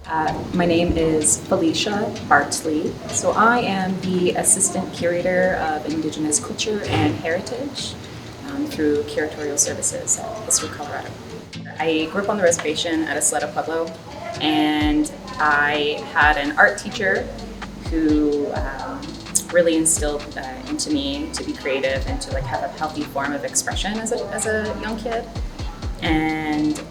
My name is Felicia Bartley. So I am the Assistant Curator of Indigenous Culture and Heritage through Curatorial Services at History Colorado. I grew up on the reservation at Isleta Pueblo, and I had an art teacher who really instilled into me to be creative and to have a healthy form of expression as a young kid. And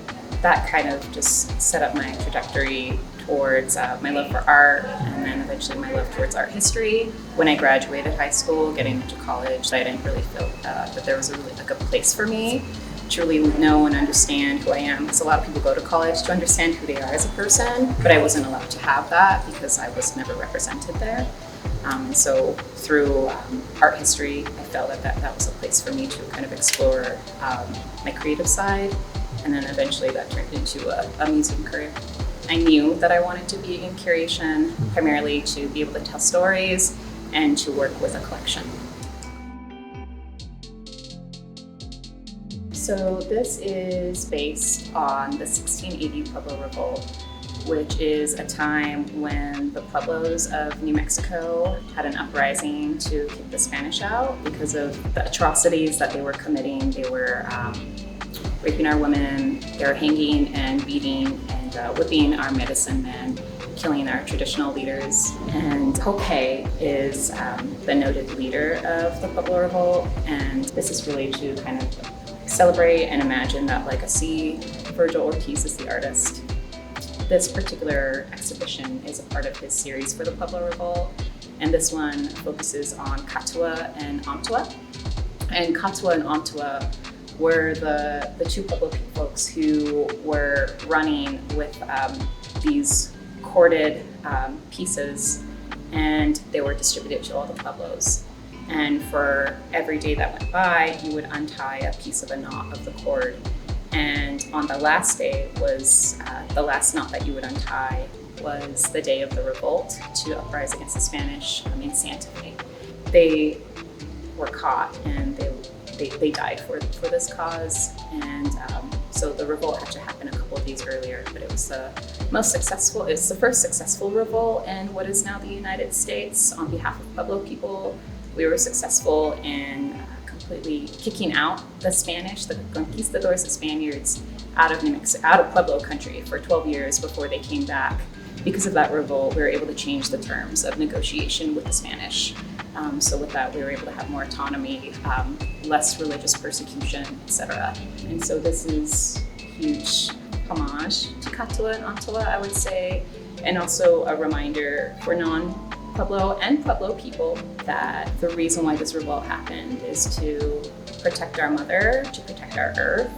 that kind of just set up my trajectory towards my love for art, and then eventually my love towards art history. When I graduated high school, getting into college, I didn't really feel that there was a really good place for me to really know and understand who I am. Because a lot of people go to college to understand who they are as a person, but I wasn't allowed to have that because I was never represented there. And so through art history, I felt that was a place for me to kind of explore my creative side. And then eventually that turned into a museum career. I knew that I wanted to be in curation, primarily to be able to tell stories and to work with a collection. So this is based on the 1680 Pueblo Revolt, which is a time when the Pueblos of New Mexico had an uprising to kick the Spanish out because of the atrocities that they were committing. They were raping our women, they were hanging and beating and whipping our medicine men, killing our traditional leaders. And Hope is the noted leader of the Pueblo Revolt, and this is really to kind of celebrate and imagine that legacy. Virgil Ortiz is the artist. This particular exhibition is a part of his series for the Pueblo Revolt, and this one focuses on Katua and Ontua. And Katua and Ontua were the two Pueblo folks who were running with these corded pieces, and they were distributed to all the Pueblos. And for every day that went by, you would untie a piece of a knot of the cord. And on the last day was the last knot that you would untie was the day of the revolt to uprise against the Spanish in Santa Fe. They were caught and they died for this cause, and so the revolt had to happen a couple of days earlier, but it was the first successful revolt in what is now the United States on behalf of Pueblo people. We were successful in completely kicking out the Spanish, the conquistadors, the Spaniards, out of New Mexico, out of Pueblo country for 12 years before they came back. Because of that revolt, we were able to change the terms of negotiation with the Spanish. So with that, we were able to have more autonomy, less religious persecution, etc. And so this is a huge homage to Katua and Ontua, I would say, and also a reminder for non-Pueblo and Pueblo people that the reason why this revolt happened is to protect our mother, to protect our earth,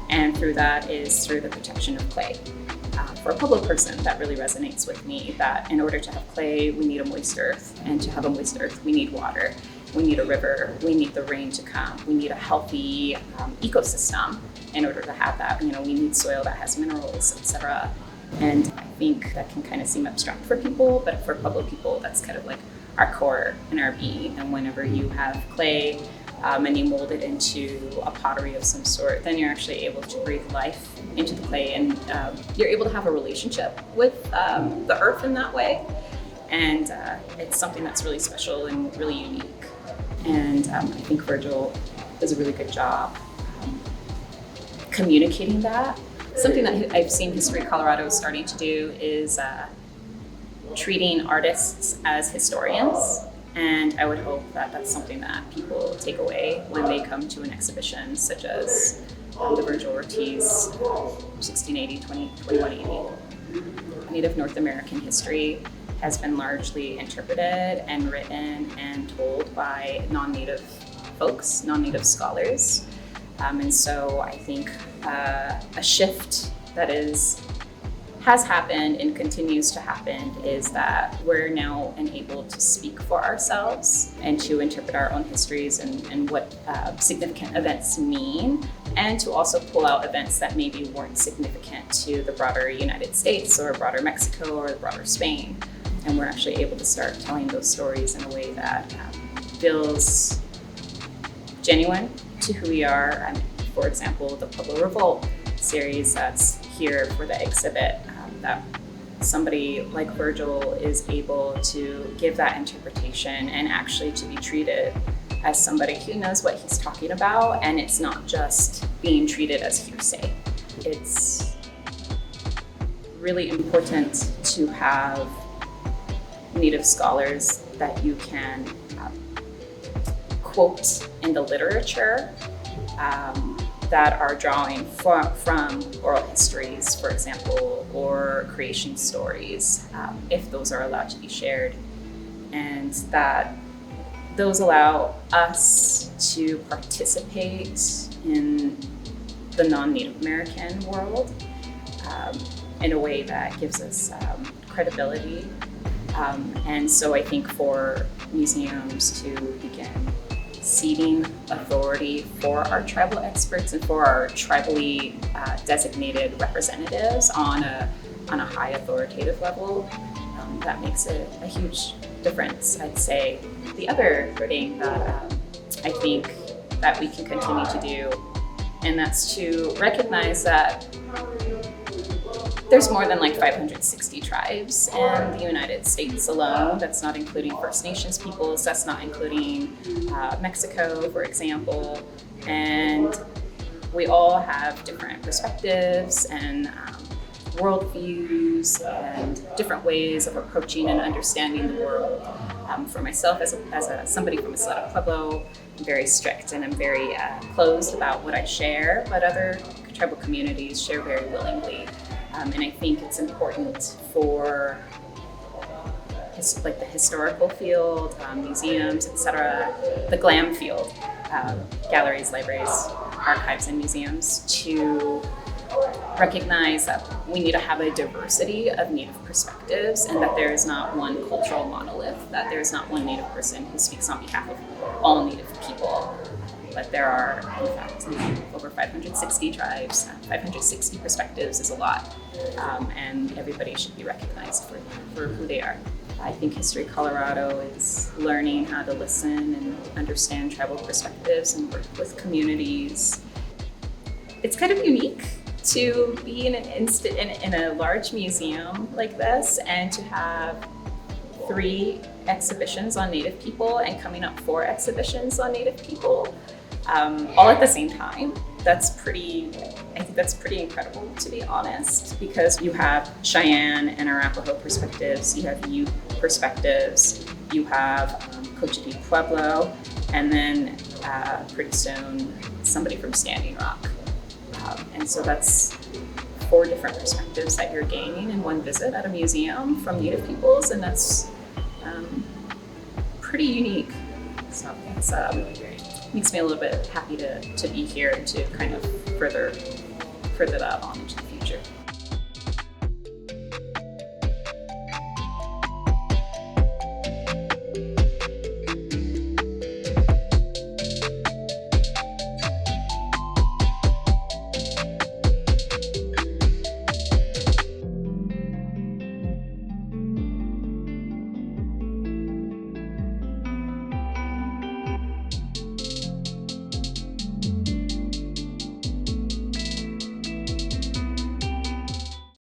and through that is through the protection of clay. For a Pueblo person, that really resonates with me, that in order to have clay, we need a moist earth, and to have a moist earth, we need water, we need a river, we need the rain to come, we need a healthy ecosystem in order to have that. We need soil that has minerals, etc. And I think that can kind of seem abstract for people, but for Pueblo people, that's kind of like our core and our being. And whenever you have clay and you mold it into a pottery of some sort, then you're actually able to breathe life into the clay, and you're able to have a relationship with the earth in that way. And it's something that's really special and really unique. And I think Virgil does a really good job communicating that. Something that I've seen History Colorado starting to do is treating artists as historians. And I would hope that that's something that people take away when they come to an exhibition such as the Virgil Ortiz 1680, 2180. Native North American history has been largely interpreted and written and told by non-Native folks, non-Native scholars. And so I think a shift that has happened and continues to happen is that we're now enabled to speak for ourselves and to interpret our own histories and what significant events mean, and to also pull out events that maybe weren't significant to the broader United States or broader Mexico or the broader Spain. And we're actually able to start telling those stories in a way that feels genuine to who we are. For example, the Pueblo Revolt series that's here for the exhibit, that somebody like Virgil is able to give that interpretation and actually to be treated as somebody who knows what he's talking about, and it's not just being treated as hearsay. It's really important to have Native scholars that you can quote in the literature that are drawing from oral histories, for example, or creation stories, if those are allowed to be shared, and that those allow us to participate in the non-Native American world in a way that gives us credibility. And so I think for museums to begin ceding authority for our tribal experts and for our tribally designated representatives on a high authoritative level, that makes a huge difference, I'd say. The other thing that I think that we can continue to do, and that's to recognize that there's more than like 560 tribes in the United States alone. That's not including First Nations peoples, that's not including Mexico, for example. And we all have different perspectives and worldviews and different ways of approaching and understanding the world. For myself, as somebody from Isleta Pueblo, I'm very strict and I'm very closed about what I share, but other tribal communities share very willingly. And I think it's important for like the historical field, museums, etc., the GLAM field, galleries, libraries, archives, and museums, to recognize that we need to have a diversity of Native perspectives and that there is not one cultural monolith, that there is not one Native person who speaks on behalf of all Native people. But there are, in fact, over 560 tribes. 560 perspectives is a lot, and everybody should be recognized for who they are. I think History Colorado is learning how to listen and understand tribal perspectives and work with communities. It's kind of unique to be in a large museum like this and to have 3 exhibitions on Native people and coming up 4 exhibitions on Native people. All at the same time. I think that's pretty incredible, to be honest, because you have Cheyenne and Arapaho perspectives, you have Ute perspectives, you have Cochiti Pueblo, and then pretty soon somebody from Standing Rock. And so that's 4 different perspectives that you're gaining in one visit at a museum from Native peoples, and that's pretty unique. So it's makes me a little bit happy to be here and to kind of further that on.